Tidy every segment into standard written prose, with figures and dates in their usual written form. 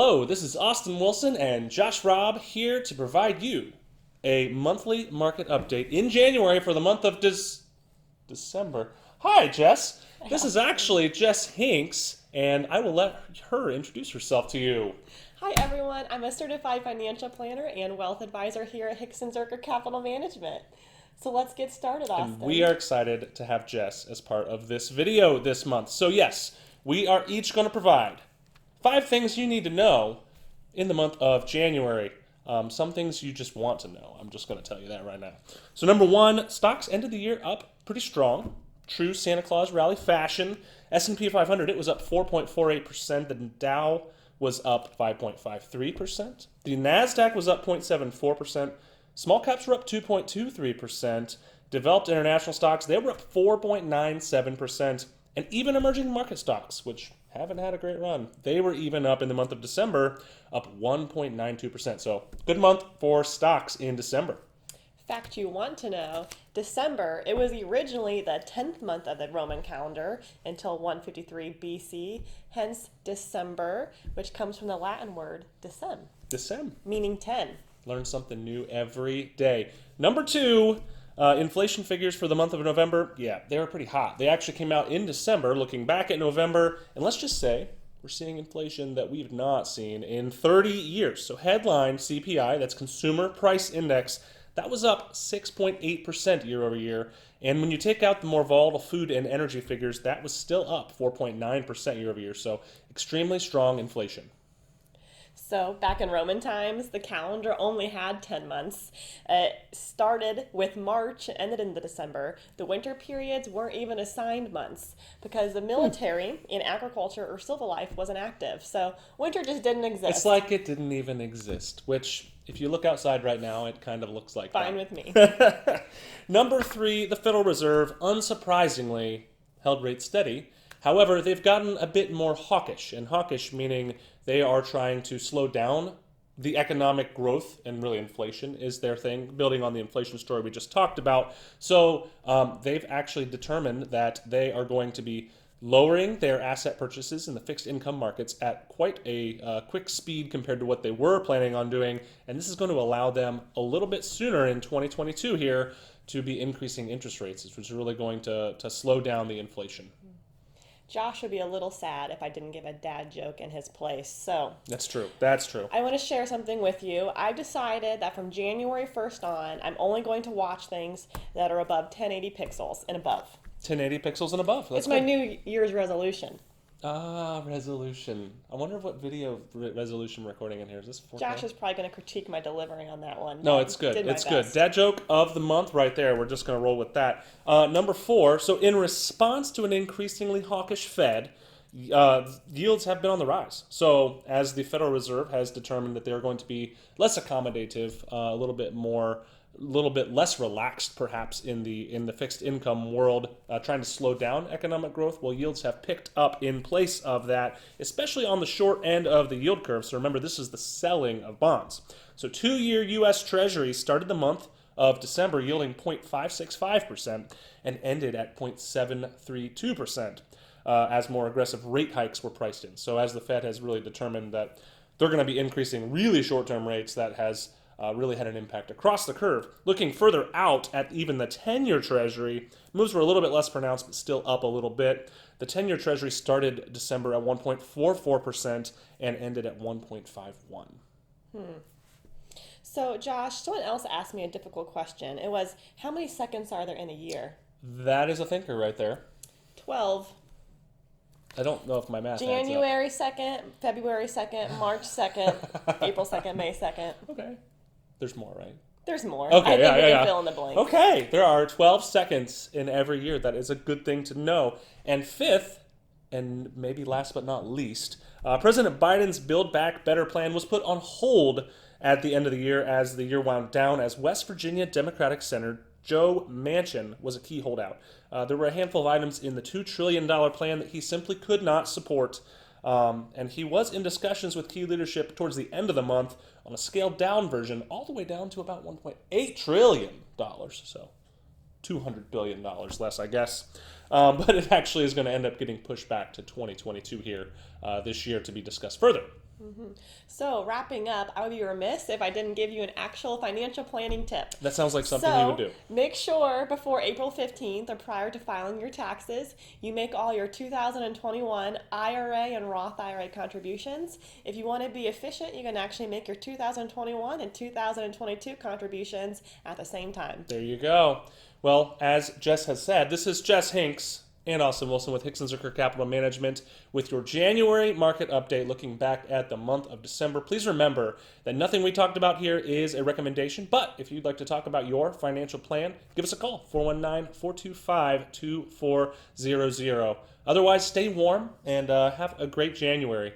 Hello, this is Austin Wilson and Josh Robb here to provide you a monthly market update in January for the month of December. Hi, Jess. This is actually Jess Hinks, and I will let her introduce herself to you. Hi everyone, I'm a certified financial planner and wealth advisor here at Hixon Zuercher Capital Management. So let's get started, Austin. And we are excited to have Jess as part of this video this month. So yes, we are each going to provide 5 things you need to know in the month of January. Some things you just want to know. I'm just going to tell you that right now. So number 1, stocks ended the year up pretty strong. True Santa Claus rally fashion. S&P 500, it was up 4.48%. The Dow was up 5.53%. The NASDAQ was up 0.74%. Small caps were up 2.23%. Developed international stocks, they were up 4.97%. And even emerging market stocks, which haven't had a great run, they were even up in the month of December, up 1.92%. So good month for stocks in December. Fact you want to know, December, it was originally the 10th month of the Roman calendar until 153 BC, hence December, which comes from the Latin word decem. Decem. Meaning 10. Learn something new every day. Number 2, inflation figures for the month of November, yeah, they were pretty hot. They actually came out in December, looking back at November, and let's just say we're seeing inflation that we've not seen in 30 years. So headline CPI, that's Consumer Price Index, that was up 6.8% year over year. And when you take out the more volatile food and energy figures, that was still up 4.9% year over year. So extremely strong inflation. So back in Roman times, the calendar only had 10 months. It started with March and ended in December. The winter periods weren't even assigned months because the military in agriculture or civil life wasn't active. So winter just didn't exist. It's like it didn't even exist, which if you look outside right now, it kind of looks like Fine that. with me. Number 3, the Federal Reserve, unsurprisingly, held rates steady. However, they've gotten a bit more hawkish, and hawkish meaning they are trying to slow down the economic growth, and really inflation is their thing, building on the inflation story we just talked about. So they've actually determined that they are going to be lowering their asset purchases in the fixed income markets at quite a quick speed compared to what they were planning on doing, and this is going to allow them a little bit sooner in 2022 here to be increasing interest rates, which is really going to slow down the inflation. Josh would be a little sad if I didn't give a dad joke in his place. So That's true. That's true. I want to share something with you. I've decided that from January 1st on, I'm only going to watch things that are above 1080 pixels and above. 1080 pixels and above. That's It's my good. New Year's resolution. Resolution. I wonder what video resolution we're recording in here. Is this 4K? Josh is probably going to critique my delivery on that one. No, it's good. Did my It's good. best. Dad joke of the month right there. We're just going to roll with that. Number 4, so in response to an increasingly hawkish Fed, yields have been on the rise. So as the Federal Reserve has determined that they're going to be less accommodative, a little bit less relaxed perhaps in the fixed income world, trying to slow down economic growth, well, yields have picked up in place of that, especially on the short end of the yield curve. So remember, this is the selling of bonds. So 2-year U.S. Treasury started the month of December yielding 0.565% and ended at 0.732%. As more aggressive rate hikes were priced in. So as the Fed has really determined that they're going to be increasing really short-term rates, that has really had an impact across the curve. Looking further out at even the 10-year Treasury, moves were a little bit less pronounced, but still up a little bit. The 10-year Treasury started December at 1.44% and ended at 1.51. So, Josh, someone else asked me a difficult question. It was, how many seconds are there in a year? That is a thinker right there. 12. I don't know if my math adds up. January 2nd, February 2nd, March 2nd, April 2nd, May 2nd. Okay. There's more, right? There's more. Okay, I think we yeah. can fill in the blank. Okay, there are 12 seconds in every year. That is a good thing to know. And 5th, and maybe last but not least, President Biden's Build Back Better plan was put on hold at the end of the year as the year wound down, as West Virginia Democratic Senator Joe Manchin was a key holdout. There were a handful of items in the $2 trillion plan that he simply could not support. And he was in discussions with key leadership towards the end of the month on a scaled down version, all the way down to about $1.8 trillion. So $200 billion less, I guess. But it actually is going to end up getting pushed back to 2022 here this year to be discussed further. So, wrapping up, I would be remiss if I didn't give you an actual financial planning tip. That sounds like something So, we would do. make sure before April 15th or prior to filing your taxes, you make all your 2021 IRA and Roth IRA contributions. If you want to be efficient, you can actually make your 2021 and 2022 contributions at the same time. There you go. Well, as Jess has said, this is Jess Hinks and Austin Wilson with Hixon Zuercher Capital Management with your January market update looking back at the month of December. Please remember that nothing we talked about here is a recommendation, but if you'd like to talk about your financial plan, give us a call, 419-425-2400. Otherwise, stay warm and have a great January.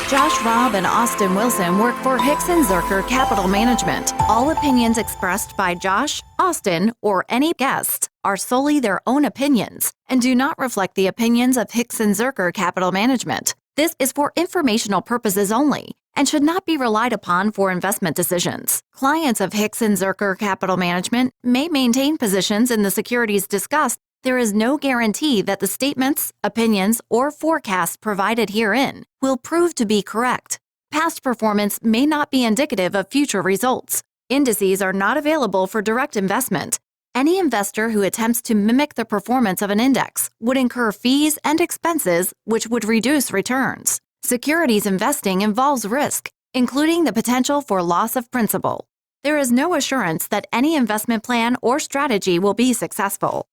Josh Robb and Austin Wilson work for Hixon Zuercher Capital Management. All opinions expressed by Josh, Austin, or any guests are solely their own opinions and do not reflect the opinions of Hixon Zuercher Capital Management. This is for informational purposes only and should not be relied upon for investment decisions. Clients of Hixon Zuercher Capital Management may maintain positions in the securities discussed. There is no guarantee that the statements, opinions, or forecasts provided herein will prove to be correct. Past performance may not be indicative of future results. Indices are not available for direct investment. Any investor who attempts to mimic the performance of an index would incur fees and expenses which would reduce returns. Securities investing involves risk, including the potential for loss of principal. There is no assurance that any investment plan or strategy will be successful.